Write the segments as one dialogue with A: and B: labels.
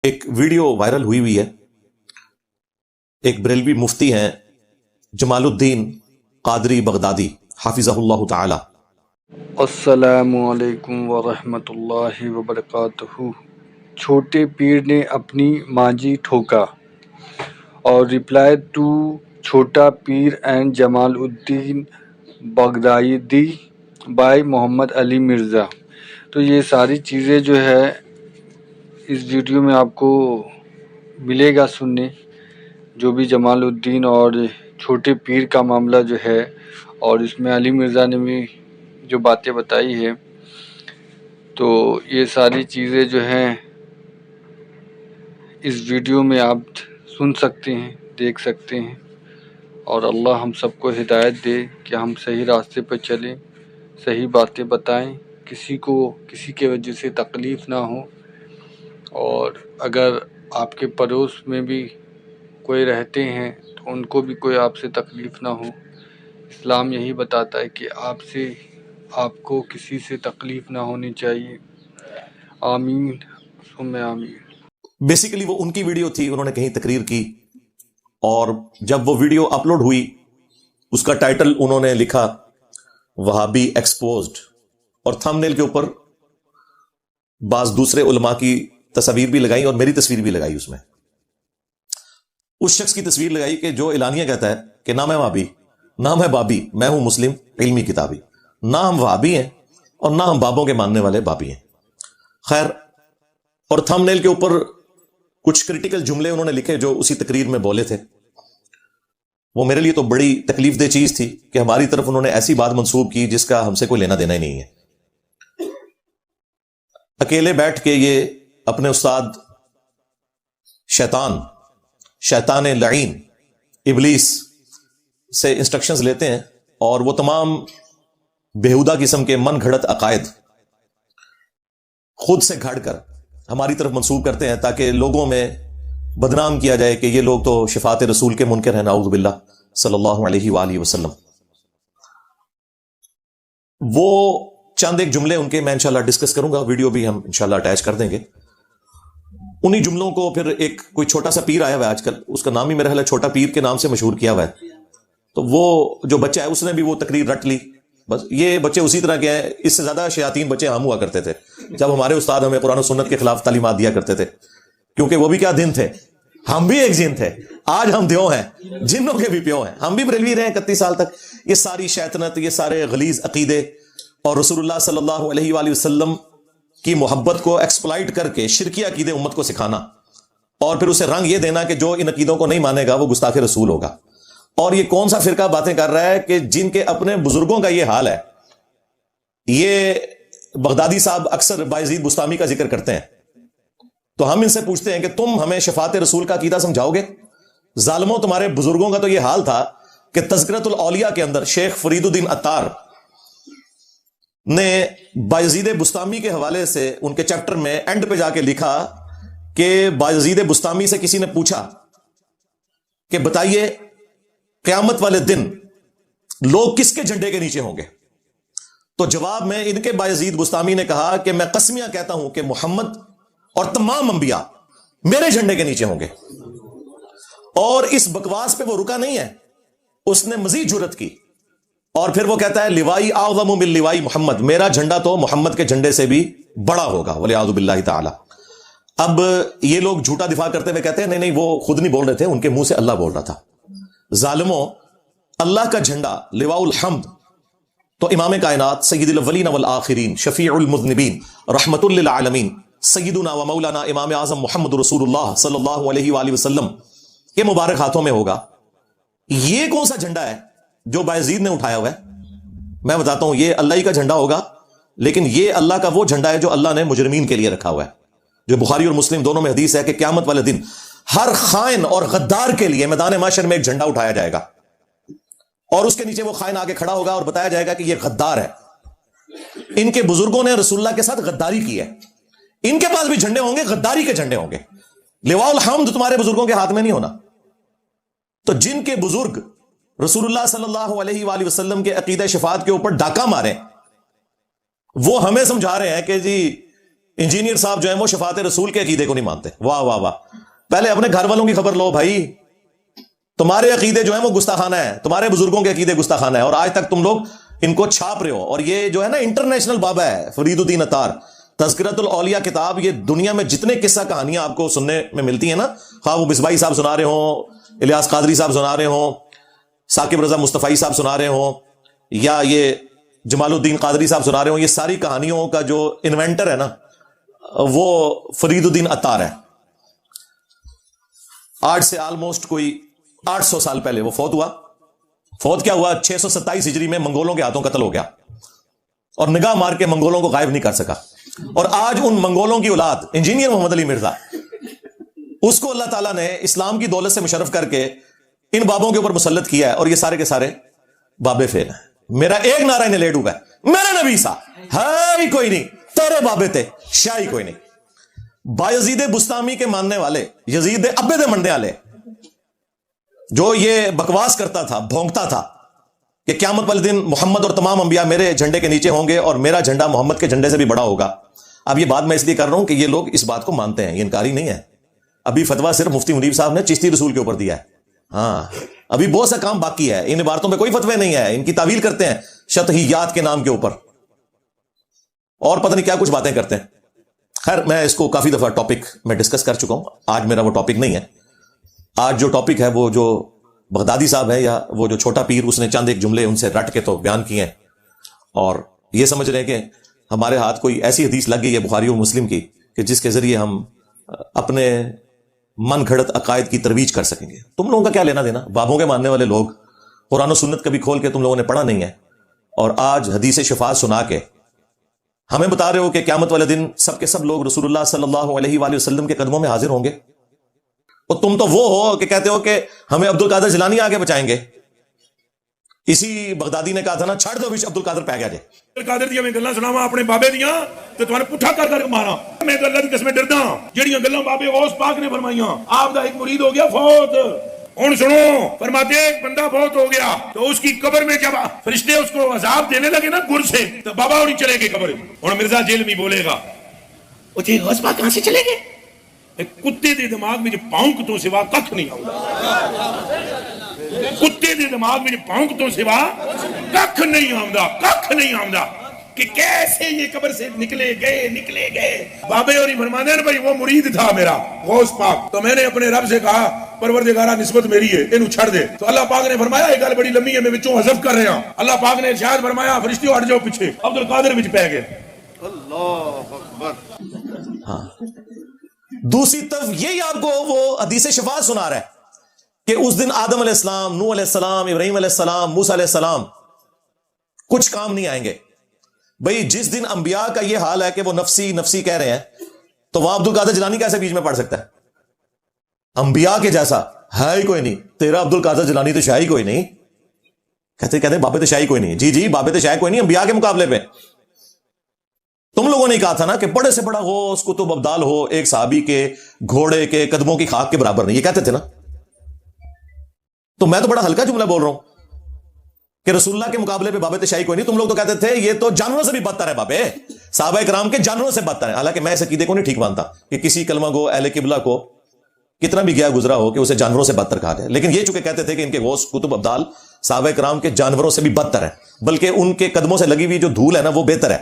A: ایک video viral ہوئی ہے. ایک بریلوی مفتی ہیں جمال الدین قادری بغدادی حافظہ اللہ تعالی.
B: السلام علیکم ورحمۃ اللہ وبرکاتہ. چھوٹے پیر نے اپنی مانجی ٹھوکا اور ریپلائی ٹو چھوٹا پیر and Jamal Uddin Baghdadi by محمد علی مرزا. تو یہ ساری چیزیں جو ہے اس ویڈیو میں آپ کو ملے گا سننے، جو بھی جمال الدین اور چھوٹے پیر کا معاملہ جو ہے، اور اس میں علی مرزا نے بھی جو باتیں بتائی ہے. تو یہ ساری چیزیں جو ہیں اس ویڈیو میں آپ سن سکتے ہیں، دیکھ سکتے ہیں، اور اللہ ہم سب کو ہدایت دے کہ ہم صحیح راستے پہ چلیں، صحیح باتیں بتائیں، کسی کو کسی کے وجہ سے تکلیف نہ ہو. اور اگر آپ کے پڑوس میں بھی کوئی رہتے ہیں تو ان کو بھی کوئی آپ سے تکلیف نہ ہو. اسلام یہی بتاتا ہے کہ آپ کو کسی سے تکلیف نہ ہونی چاہیے. آمین ثم آمین.
A: بیسیکلی وہ ان کی ویڈیو تھی، انہوں نے کہیں تقریر کی، اور جب وہ ویڈیو اپلوڈ ہوئی اس کا ٹائٹل انہوں نے لکھا وہابی ایکسپوزڈ، اور تھم نیل کے اوپر بعض دوسرے علماء کی تصاویر بھی لگائی اور میری تصویر بھی لگائی. اس میں اس شخص کی تصویر لگائی کہ جو اعلانیہ کہتا ہے کہ نہ میں وہابی، نہ میں بابی، میں ہوں مسلم علمی کتابی. نہ ہم وہابی ہیں اور نہ ہم بابوں کے ماننے والے بابی ہیں. خیر، اور تھم نیل کے اوپر کچھ کریٹیکل جملے انہوں نے لکھے جو اسی تقریر میں بولے تھے. وہ میرے لیے تو بڑی تکلیف دہ چیز تھی کہ ہماری طرف انہوں نے ایسی بات منسوب کی جس کا ہم سے کوئی لینا دینا ہی نہیں ہے. اکیلے بیٹھ کے یہ اپنے استاد شیطان لعین ابلیس سے انسٹرکشنز لیتے ہیں، اور وہ تمام بےہودہ قسم کے من گھڑت عقائد خود سے گھڑ کر ہماری طرف منسوب کرتے ہیں تاکہ لوگوں میں بدنام کیا جائے کہ یہ لوگ تو شفاعت رسول کے منکر ہیں، نعوذ باللہ صلی اللہ علیہ وآلہ وسلم. وہ چند ایک جملے ان کے میں انشاءاللہ ڈسکس کروں گا، ویڈیو بھی ہم انشاءاللہ اٹیچ کر دیں گے. انہی جملوں کو پھر ایک کوئی چھوٹا سا پیر آیا ہوا ہے آج کل، اس کا نام ہی میرا خیال ہے چھوٹا پیر کے نام سے مشہور کیا ہوا ہے. تو وہ جو بچہ ہے اس نے بھی وہ تقریر رٹ لی. بس یہ بچے اسی طرح کے ہیں، اس سے زیادہ شیاطین بچے ہم ہوا کرتے تھے جب ہمارے استاد ہمیں قرآن و سنت کے خلاف تعلیمات دیا کرتے تھے، کیونکہ وہ بھی کیا دن تھے، ہم بھی ایک جن تھے. آج ہم دیو ہیں، جنوں کے بھی پیو ہیں. ہم بھی بریلوی رہے 31 سال تک. یہ ساری شیطنت، یہ سارے غلیظ عقیدے اور رسول اللہ صلی اللہ علیہ وآلہ وسلم کی محبت کو ایکسپلائٹ کر کے شرکی عقیدے امت کو سکھانا، اور پھر اسے رنگ یہ دینا کہ جو ان عقیدوں کو نہیں مانے گا وہ گستاخ رسول ہوگا. اور یہ کون سا فرقہ باتیں کر رہا ہے کہ جن کے اپنے بزرگوں کا یہ حال ہے. یہ بغدادی صاحب اکثر بایزید بستامی کا ذکر کرتے ہیں، تو ہم ان سے پوچھتے ہیں کہ تم ہمیں شفاعت رسول کا عقیدہ سمجھاؤ گے؟ ظالموں، تمہارے بزرگوں کا تو یہ حال تھا کہ تذکرۃ الاولیاء کے اندر شیخ فرید الدین عطار نے بایزید بستامی کے حوالے سے ان کے چیپٹر میں اینڈ پہ جا کے لکھا کہ بایزید بستامی سے کسی نے پوچھا کہ بتائیے قیامت والے دن لوگ کس کے جھنڈے کے نیچے ہوں گے؟ تو جواب میں ان کے بایزید بستامی نے کہا کہ میں قسمیاں کہتا ہوں کہ محمد اور تمام انبیاء میرے جھنڈے کے نیچے ہوں گے. اور اس بکواس پہ وہ رکا نہیں ہے، اس نے مزید جرت کی، اور پھر وہ کہتا ہے لوائی اعظم من لوائی محمد، میرا جھنڈا تو محمد کے جھنڈے سے بھی بڑا ہوگا والعیاذ باللہ تعالی. اب یہ لوگ جھوٹا دفاع کرتے ہوئے کہتے ہیں نہیں وہ خود نہیں بول رہے تھے، ان کے منہ سے اللہ بول رہا تھا. ظالموں، اللہ کا جھنڈا لواء الحمد تو امام کائنات سید الاولین والآخرین شفیع المذنبین رحمت للعالمین سیدنا و مولانا امام اعظم محمد رسول اللہ صلی اللہ علیہ وآلہ وسلم کے مبارک ہاتھوں میں ہوگا. یہ کون سا جھنڈا ہے جو بایزید نے اٹھایا ہوا ہے؟ میں بتاتا ہوں، یہ اللہ ہی کا جھنڈا ہوگا، لیکن یہ اللہ کا وہ جھنڈا ہے جو اللہ نے مجرمین کے لیے رکھا ہوا ہے. جو بخاری اور مسلم دونوں میں حدیث ہے کہ قیامت والے دن ہر خائن اور غدار کے لیے میدان محشر میں ایک جھنڈا اٹھایا جائے گا، اور اس کے نیچے وہ خائن آگے کھڑا ہوگا اور بتایا جائے گا کہ یہ غدار ہے، ان کے بزرگوں نے رسول اللہ کے ساتھ غداری کی ہے، ان کے پاس بھی جھنڈے ہوں گے، غداری کے جھنڈے ہوں گے. لواء الحمد تمہارے بزرگوں کے ہاتھ میں نہیں ہونا. تو جن کے بزرگ رسول اللہ صلی اللہ علیہ وآلہ وسلم کے عقیدہ شفاعت کے اوپر ڈاکہ مارے، وہ ہمیں سمجھا رہے ہیں کہ جی انجینئر صاحب جو ہیں وہ شفاعت رسول کے عقیدے کو نہیں مانتے. واہ واہ واہ. پہلے اپنے گھر والوں کی خبر لو بھائی. تمہارے عقیدے جو ہیں وہ گستاخانہ ہیں, تمہارے بزرگوں کے عقیدے گستاخانہ ہے, اور آج تک تم لوگ ان کو چھاپ رہے ہو. اور یہ جو ہے نا انٹرنیشنل بابا ہے فرید الدین عطار, تذکرۃ الاولیاء کتاب. یہ دنیا میں جتنے قصہ کہانیاں آپ کو سننے میں ملتی ہیں نا, خواہ وہ مصباحی صاحب سنا رہے ہوں, الیاس قادری صاحب سنا رہے ہوں, ثاقب رضا مصطفی صاحب سنا رہے ہوں, یا یہ جمال الدین قادری صاحب سنا رہے ہوں, یہ ساری کہانیوں کا جو انوینٹر ہے نا وہ فرید الدین عطار ہے. آج سے آلموسٹ کوئی 800 سال پہلے وہ فوت ہوا. فوت کیا ہوا؟ 627 ہجری میں منگولوں کے ہاتھوں قتل ہو گیا, اور نگاہ مار کے منگولوں کو غائب نہیں کر سکا. اور آج ان منگولوں کی اولاد انجینئر محمد علی مرزا, اس کو اللہ تعالیٰ نے اسلام کی دولت سے مشرف کر کے ان بابوں کے اوپر مسلط کیا ہے, اور یہ سارے کے سارے بابے فیل ہیں. میرا ایک نعرہ انہیں لے ڈوبا ہے, میرے نبی سا ہے ہی کوئی نہیں, تیرے بابے تھے شاہی کوئی نہیں. بایزید بستامی کے ماننے والے, یزید ابے دے منڈے والے, جو یہ بکواس کرتا تھا, بھونکتا تھا کہ قیامت والے دن محمد اور تمام انبیاء میرے جھنڈے کے نیچے ہوں گے اور میرا جھنڈا محمد کے جھنڈے سے بھی بڑا ہوگا. اب یہ بات میں اس لیے کر رہا ہوں کہ یہ لوگ اس بات کو مانتے ہیں, یہ انکاری نہیں ہے. ابھی فتویٰ صرف مفتی منیب صاحب نے چشتی رسول کے اوپر دیا ہے. ہاں, ابھی بہت سا کام باقی ہے. ان عبارتوں پہ کوئی فتوے نہیں ہے, ان کی تعویل کرتے ہیں شطحیات کے نام کے اوپر, اور پتہ نہیں کیا کچھ باتیں کرتے ہیں. خیر, میں اس کو کافی دفعہ ٹاپک میں ڈسکس کر چکا ہوں. آج میرا وہ ٹاپک نہیں ہے. آج جو ٹاپک ہے وہ جو بغدادی صاحب ہے, یا وہ جو چھوٹا پیر, اس نے چند ایک جملے ان سے رٹ کے تو بیان کیے ہیں, اور یہ سمجھ رہے ہیں کہ ہمارے ہاتھ کوئی ایسی حدیث لگ گئی ہے بخاری و مسلم کی کہ جس کے ذریعے ہم اپنے من گھڑت عقائد کی ترویج کر سکیں گے. تم لوگوں کا کیا لینا دینا؟ بابوں کے ماننے والے لوگ قرآن و سنت کبھی کھول کے تم لوگوں نے پڑھا نہیں ہے, اور آج حدیث شفاعت سنا کے ہمیں بتا رہے ہو کہ قیامت والے دن سب کے سب لوگ رسول اللہ صلی اللہ علیہ وآلہ وسلم کے قدموں میں حاضر ہوں گے. اور تم تو وہ ہو کہ کہتے ہو کہ ہمیں عبد القادر جیلانی آگے بچائیں گے. اسی بغدادی نے کہا تھا نا, چھڑ دو عبد القادر پہ گیا جے.
C: قادر دی میں گلاں سناواں اپنے بابے دیاں تے تمہارے پٹھا کر کر مارا. میں تو اللہ دی قسم ڈردا ہاں جڑیاں گلاں بابے غوث پاک نے فرمائیاں. آپ دا ایک مرید ہو گیا فوت. ہن سنو, فرماتے ہیں ایک بندہ فوت ہو گیا تو اس کی قبر میں جب فرشتے اس کو عذاب دینے لگے نا گر سے, تو بابا اور نہیں چلے گئے قبر. ہن مرزا جیل میں بولے گا, او جی غوث پاک کہاں سے چلے گئے؟ ایک کتے دے دماغ میں پاؤنک تو سوا ککھ نہیں آؤں. کتے دے دماغ میں پاؤنک تو سوا ککھ نہیں آؤں, ککھ نہیں آؤں کہ کیسے یہ قبر سے نکلے گئے. بابے اور فرمانے ہیں بھائی وہ مرید تھا میرا غوث پاک, تو میں نے اپنے رب سے کہا پروردگارہ نسبت میری ہے, انہوں چھڑ دے. تو اللہ پاک نے فرمایا یہ گل بڑی لمبی ہے, میں وچوں حذف کر رہا ہوں. اللہ پاک نے ارشاد فرمایا فرشتیوں ہٹ جاؤ پیچھے, عبد القادر وچ پہ گئے. اللہ اکبر.
A: ہاں, دوسری طرف یہی آپ کو وہ حدیث شفاعت سنا رہا ہے کہ اس دن آدم علیہ السلام, نوح علیہ السلام, ابراہیم علیہ السلام, موسیٰ علیہ السلام کچھ کام نہیں آئیں گے. بھئی جس دن انبیاء کا یہ حال ہے کہ وہ نفسی نفسی کہہ رہے ہیں, تو وہاں عبد القادر جیلانی کیسے بیچ میں پڑ سکتا ہے؟ انبیاء کے جیسا ہے ہی کوئی نہیں. تیرا عبد القادر جیلانی تو شاہی کوئی نہیں. کہتے بابے تو شاہی کوئی نہیں. جی بابے تو شاہی کوئی نہیں انبیاء کے مقابلے پہ. تم لوگوں نے کہا تھا نا کہ بڑے سے بڑا غوث کتب ابدال ہو ایک صحابی کے گھوڑے کے قدموں کی خاک کے برابر نہیں, یہ کہتے تھے نا. تو میں تو بڑا ہلکا جملہ بول رہا ہوں کہ رسول اللہ کے مقابلے پہ بابے تشائی کوئی نہیں. تم لوگ تو کہتے تھے یہ تو جانوروں سے بھی بدتر ہے بابے, صحابہ کرام کے جانوروں سے بدتر ہے. حالانکہ میں اس عقیدے کو نہیں ٹھیک مانتا کہ کسی کلمہ گو اہل قبلہ کو کتنا بھی گیا گزرا ہو کہ اسے جانوروں سے بدتر کہا جائے. لیکن یہ چونکہ کہتے تھے کہ ان کے غوث کتب ابدال صحابہ کرام کے جانوروں سے بھی بدتر ہے, بلکہ ان کے قدموں سے لگی ہوئی جو دھول ہے نا وہ بہتر ہے.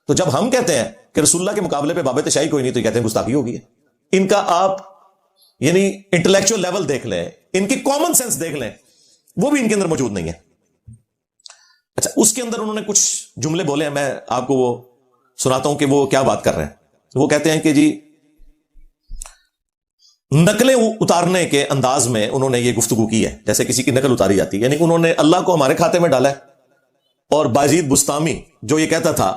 A: تو جب ہم کہتے ہیں کہ رسول اللہ کے مقابلے پہ باب تشائی کوئی نہیں, تو یہ کہتے ہیں گستاخی ہوگی. ان کا آپ یعنی انٹلیکچوئل لیول دیکھ لیں, ان کی کامن سینس دیکھ لیں, وہ بھی ان کے اندر موجود نہیں ہے. اچھا, اس کے اندر انہوں نے کچھ جملے بولے ہیں, میں آپ کو وہ سناتا ہوں کہ وہ کیا بات کر رہے ہیں. وہ کہتے ہیں کہ جی نقلیں اتارنے کے انداز میں انہوں نے یہ گفتگو کی ہے جیسے کسی کی نقل اتاری جاتی ہے. یعنی انہوں نے اللہ کو ہمارے کھاتے میں ڈالا ہے. اور بایزید بستامی جو یہ کہتا تھا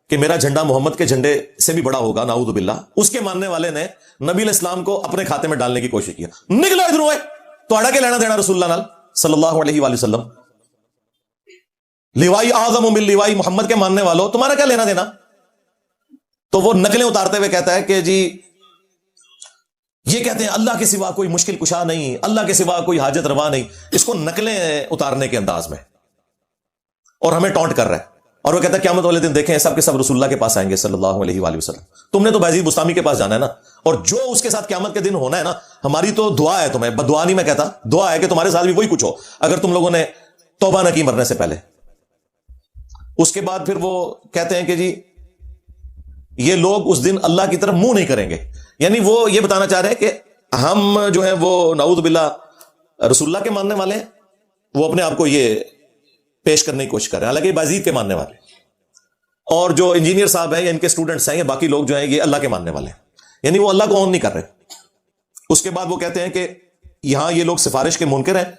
A: کہ میرا جھنڈا محمد کے جھنڈے سے بھی بڑا ہوگا, نعوذ باللہ, اس کے ماننے والے نے نبی علیہ السلام کو اپنے کھاتے میں ڈالنے کی کوشش کیا. نکلو ادھر ہوئے, تو اڑا کے لینا دینا رسول اللہ نال صلی اللہ علیہ وآلہ وسلم. لیوائی اعظم من لیوائی محمد کے ماننے والوں, تمہارا کیا لینا دینا؟ تو وہ نقلیں اتارتے ہوئے کہتا ہے کہ جی یہ کہتے ہیں اللہ کے سوا کوئی مشکل کشا نہیں, اللہ کے سوا کوئی حاجت روا نہیں. اس کو نقلیں اتارنے کے انداز میں, اور ہمیں ٹونٹ کر رہا ہے. اور وہ کہتا ہے قیامت والے دن دیکھیں سب کے سب رسول اللہ کے پاس آئیں گے صلی اللہ علیہ وآلہ وسلم. تم نے تو بایزید بستامی کے پاس جانا ہے نا, اور جو اس کے ساتھ قیامت کے دن ہونا ہے نا, ہماری تو دعا ہے تمہیں, بدعا نہیں میں کہتا, دعا ہے کہ تمہارے ساتھ بھی وہی کچھ ہو اگر تم لوگوں نے توبہ نہ کی مرنے سے پہلے. اس کے بعد پھر وہ کہتے ہیں کہ جی یہ لوگ اس دن اللہ کی طرف منہ نہیں کریں گے. یعنی وہ یہ بتانا چاہ رہے ہیں کہ ہم جو ہیں وہ نعوذ باللہ رسول اللہ کے ماننے والے ہیں, وہ اپنے آپ کو یہ پیش کرنے کی کوشش کر رہے ہیں, حالانکہ بازید کے ماننے والے. اور جو انجینئر صاحب ہیں یا ان کے اسٹوڈنٹس ہیں یا باقی لوگ جو ہیں یہ اللہ کے ماننے والے ہیں, یعنی وہ اللہ کو اون نہیں کر رہے. اس کے بعد وہ کہتے ہیں کہ یہاں یہ لوگ سفارش کے منکر ہیں,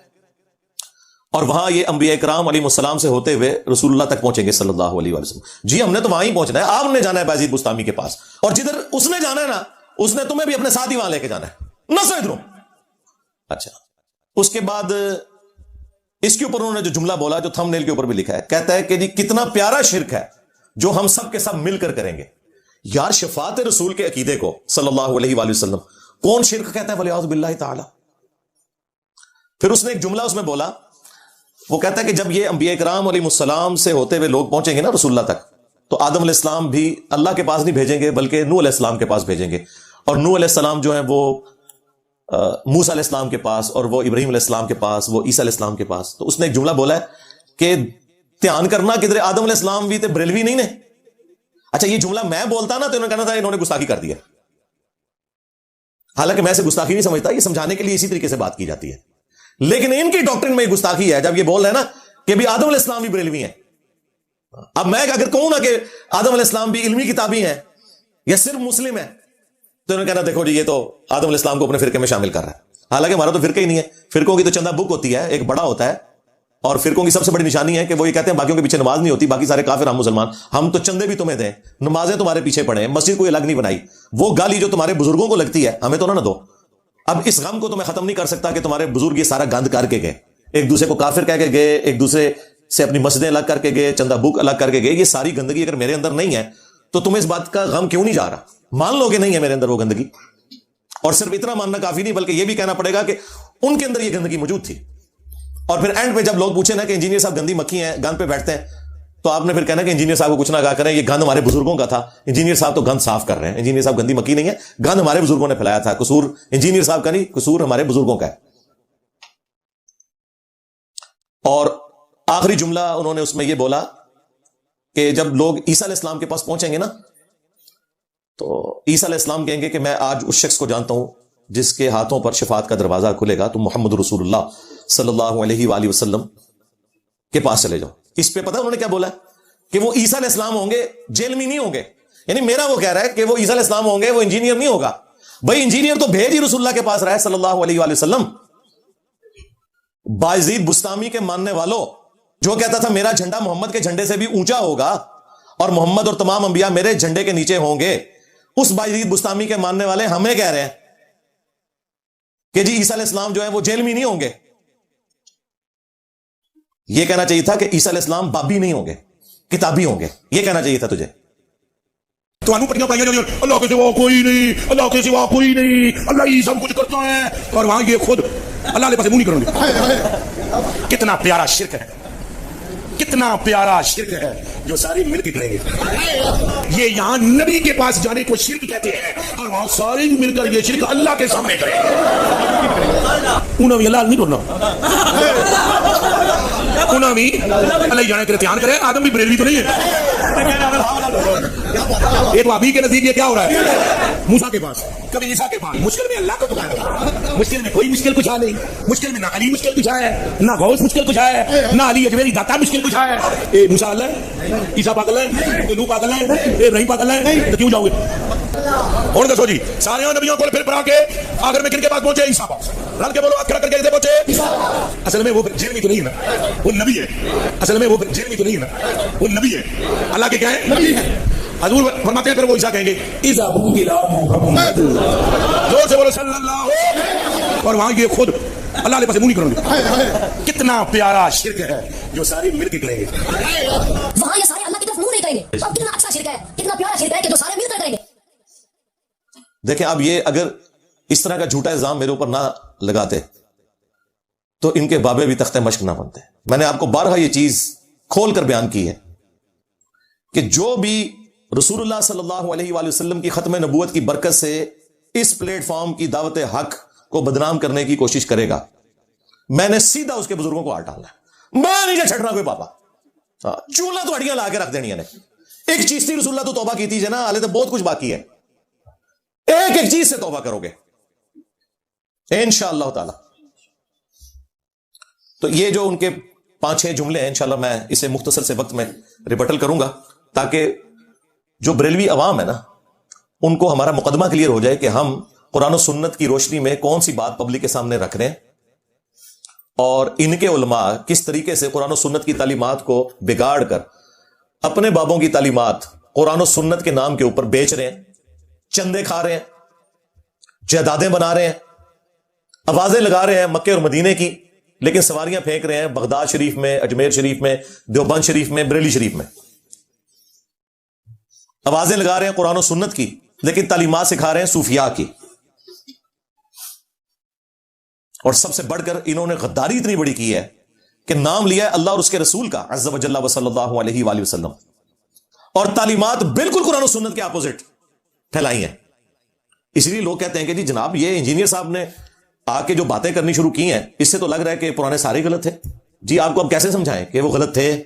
A: اور وہاں یہ انبیاء کرام علیہ السلام سے ہوتے ہوئے رسول اللہ تک پہنچیں گے صلی اللہ علیہ وسلم. جی ہم نے تو وہاں ہی پہنچنا ہے, آپ نے جانا ہے بازید بستامی کے پاس, اور جدھر اس نے جانا ہے نا اس نے تمہیں بھی اپنے ساتھ ہی وہاں لے کے جانا ہے, نہ سو ادھروں. اچھا, اس کے بعد اس کے اوپر انہوں نے جو جملہ بولا جو تھم نیل کے اوپر بھی لکھا ہے, کہتا ہے کہ جی کتنا پیارا شرک ہے جو ہم سب کے سب مل کر کریں گے. یار شفاعت رسول کے عقیدے کو صلی اللہ علیہ وآلہ وسلم کون شرک کہتا ہے ولیعوذ باللہ تعالی. پھر اس نے ایک جملہ اس میں بولا, وہ کہتا ہے کہ جب یہ انبیاء کرام علیہ السلام سے ہوتے ہوئے لوگ پہنچیں گے نا رسول اللہ تک, تو آدم علیہ السلام بھی اللہ کے پاس نہیں بھیجیں گے بلکہ نوح علیہ السلام کے پاس بھیجیں گے, اور نوح علیہ السلام جو ہیں وہ موسیٰ علیہ السلام کے پاس, اور وہ ابراہیم علیہ السلام کے پاس, وہ عیسیٰ علیہ السلام کے پاس. تو اس نے ایک جملہ بولا ہے کہ دھیان کرنا کدھر آدم علیہ السلام بھی تے بریلوی نہیں نے. اچھا یہ جملہ میں بولتا نا تو انہوں نے کہنا تھا انہوں نے گستاخی کر دیا, حالانکہ میں اسے گستاخی نہیں سمجھتا, یہ سمجھانے کے لیے اسی طریقے سے بات کی جاتی ہے. لیکن ان کی ڈاکٹرن میں گستاخی ہے جب یہ بول رہے ہیں نا کہ بھی آدم علیہ السلام بھی بریلوی ہیں. اب میں اگر کہوں نا کہ آدم علیہ السلام بھی علمی کتابی ہیں یا صرف مسلم ہے, تو انہوں نے کہنا دیکھو جی یہ تو آدم علیہ السلام کو اپنے فرقے میں شامل کر رہا ہے. حالانکہ ہمارا تو فرقہ ہی نہیں ہے, فرقوں کی تو چندہ بک ہوتی ہے, ایک بڑا ہوتا ہے, اور فرقوں کی سب سے بڑی نشانی ہے کہ وہ یہ کہتے ہیں باقیوں کے پیچھے نماز نہیں ہوتی, باقی سارے کافر ہم مسلمان, ہم تو چندے بھی تمہیں دیں, نمازیں تمہارے پیچھے پڑھیں, مسجد کوئی الگ نہیں بنائی, وہ گالی جو تمہارے بزرگوں کو لگتی ہے ہمیں تو نہ دو. اب اس غم کو تو میں ختم نہیں کر سکتا کہ تمہارے بزرگ یہ سارا گند کر کے گئے, ایک دوسرے کو کافر کہہ کے گئے, ایک دوسرے سے اپنی مسجدیں الگ کر کے گئے, چندہ بک الگ کر کے گئے. یہ ساری گندگی اگر میرے اندر نہیں ہے تو تمہیں اس بات کا غم کیوں نہیں جا رہا؟ مان لو کہ نہیں ہے میرے اندر وہ گندگی, اور صرف اتنا ماننا کافی نہیں بلکہ یہ بھی کہنا پڑے گا کہ ان کے اندر یہ گندگی موجود تھی. اور پھر اینڈ پہ جب لوگ پوچھیں نا کہ انجینئر صاحب گندی مکھی ہیں, گند پہ بیٹھتے ہیں, تو آپ نے پھر کہنا کہ انجینئر صاحب کو کچھ نہ کہا کریں, یہ گند ہمارے بزرگوں کا تھا, انجینئر صاحب تو گند صاف کر رہے ہیں, انجینئر صاحب گندی مکھی نہیں ہے, گند ہمارے بزرگوں نے پھیلایا تھا, قصور انجینئر صاحب کا نہیں, قصور ہمارے بزرگوں کا ہے. اور آخری جملہ انہوں نے اس میں یہ بولا کہ جب لوگ عیسیٰ علیہ السلام کے پاس پہنچیں گے نا, تو عیسیٰ علیہ السلام کہیں گے کہ میں آج اس شخص کو جانتا ہوں جس کے ہاتھوں پر شفاعت کا دروازہ کھلے گا, تم محمد رسول اللہ صلی اللہ علیہ وآلہ وسلم کے پاس چلے جاؤ. اس پہ پتہ انہوں نے کیا بولا کہ وہ عیسیٰ علیہ السلام ہوں گے, جیل میں نہیں ہوں گے. یعنی میرا وہ کہہ رہا ہے کہ وہ عیسیٰ علیہ السلام ہوں گے, وہ انجینئر نہیں ہوگا. بھائی انجینئر تو بھیج ہی رسول اللہ کے پاس رہا ہے صلی اللہ علیہ وآلہ وسلم. بایزید بستامی کے ماننے والوں, جو کہتا تھا میرا جھنڈا محمد کے جھنڈے سے بھی اونچا ہوگا اور محمد اور تمام انبیاء میرے جھنڈے کے نیچے ہوں گے, اس بایزید بستامی کے ماننے والے ہمیں کہہ رہے ہیں کہ جی عیسیٰ علیہ السلام جو ہے وہ جیل میں نہیں ہوں گے. یہ کہنا چاہیے تھا کہ عیسیٰ علیہ السلام بابی نہیں ہوں گے, کتابی ہوں گے, یہ کہنا چاہیے تھا تجھے.
C: تو پٹیاں پائیں اللہ کے سوا کوئی نہیں, اللہ کے سوا کوئی نہیں, اللہ ہی سب کچھ کرتا ہے, اور وہاں یہ خود اللہ کے پاس منہ نہیں کریں گے. کتنا پیارا شرک ہے, کتنا پیارا شرک ہے جو سارے مل کے کریں گے. یہ یہاں نبی کے پاس جانے کو شرک کہتے ہیں, اور وہاں سارے مل کر یہ شرک اللہ کے سامنے کریں گے. انہوں بھی اللہ نہیں کرنا, انہوں بھی اللہ جانے کے دھیان کرے. آدم بھی بریلوی تو نہیں ہے. ایک وابی کے نزدیک یہ کیا ہو رہا ہے, موسیٰ کے پاس, کبھی عیسیٰ کے پاس. مشکل میں اللہ کو پکارا, مشکل میں کوئی مشکل کچھ نہیں, مشکل میں نہ علی مشکل کچھ ہے, نہ غوث مشکل کچھ ہے, نہ علی اجمیری داتا مشکل کچھ ہے. اے موسیٰ اللہ ہے, عیسیٰ پاگل ہے, اے نوح پاگل ہے, اے ابراہیم پاگل ہے, تو کیوں جاؤ گے؟ اور دسو جی سارے نبیوں کو پھر پڑھا کے آخر میں کن کے پاس پہنچے؟ عیسیٰ پاس. رل کے بولو ہاتھ کھڑا کر کے کیسے پہنچے؟ اصل میں وہ جیل میں تو نہیں ہے نا, وہ نبی ہے. اصل میں وہ جیل میں تو نہیں ہے نا, وہ نبی ہے. اللہ کے کیا ہے؟ نبی ہے. حضور فرماتے ہیں پھر وہ عیسیٰ کہیں گے اذا بوئلا محمد, زور سے بولو صلی اللہ, اور وہاں یہ خود اللہ کے پاس منہ نہیں کریں گے. کتنا پیارا شرک ہے جو سارے مل کے کریں گے.
D: وہاں یہ سارے اللہ کی طرف منہ نہیں کریں گے. اب کتنا اچھا شرک ہے, کتنا پیارا شرک ہے کہ جو سارے مل کر کریں گے.
A: دیکھیں اب یہ اگر اس طرح کا جھوٹا الزام میرے اوپر نہ لگاتے تو ان کے بابے بھی تختہ مشق نہ بنتے. میں نے آپ کو بارہا یہ چیز کھول کر بیان کی ہے کہ جو بھی رسول اللہ صلی اللہ علیہ وآلہ وسلم کی ختم نبوت کی برکت سے اس پلیٹ فارم کی دعوت حق کو بدنام کرنے کی کوشش کرے گا، میں نے سیدھا اس کے بزرگوں کو ہاتھ ڈالنا ہے، میں نہیں چھٹنا کوئی پاپا، چولہا تو ہڈیاں لا کے رکھ دینی نے۔ ایک چیز تھی رسول اللہ تو توبہ کی تھی نا، حالے تو بہت کچھ باقی ہے، ایک ایک چیز سے توبہ کرو گے انشاءاللہ تعالی۔ تو یہ جو ان کے 5-6 جملے ہیں انشاءاللہ میں اسے مختصر سے وقت میں ریپٹل کروں گا، تاکہ جو بریلوی عوام ہے نا ان کو ہمارا مقدمہ کلیئر ہو جائے کہ ہم قرآن و سنت کی روشنی میں کون سی بات پبلک کے سامنے رکھ رہے ہیں، اور ان کے علماء کس طریقے سے قرآن و سنت کی تعلیمات کو بگاڑ کر اپنے بابوں کی تعلیمات قرآن و سنت کے نام کے اوپر بیچ رہے ہیں، چندے کھا رہے ہیں، جائیدادیں بنا رہے ہیں، آوازیں لگا رہے ہیں مکے اور مدینے کی، لیکن سواریاں پھینک رہے ہیں بغداد شریف میں، اجمیر شریف میں، دیوبند شریف میں، بریلی شریف میں۔ آوازیں لگا رہے ہیں قرآن و سنت کی، لیکن تعلیمات سکھا رہے ہیں صوفیاء کی۔ اور سب سے بڑھ کر انہوں نے غداری اتنی بڑی کی ہے کہ نام لیا ہے اللہ اور اس کے رسول کا عز و جل و صلی اللہ علیہ وآلہ وسلم، اور تعلیمات بالکل قرآن و سنت کے اپوزٹ پھیلائی ہیں۔ اس لیے لوگ کہتے ہیں کہ جی جناب یہ انجینئر صاحب نے آ کے جو باتیں کرنی شروع کی ہیں، اس سے تو لگ رہا ہے کہ پرانے سارے غلط تھے۔ جی آپ کو اب کیسے سمجھائیں کہ وہ غلط تھے؟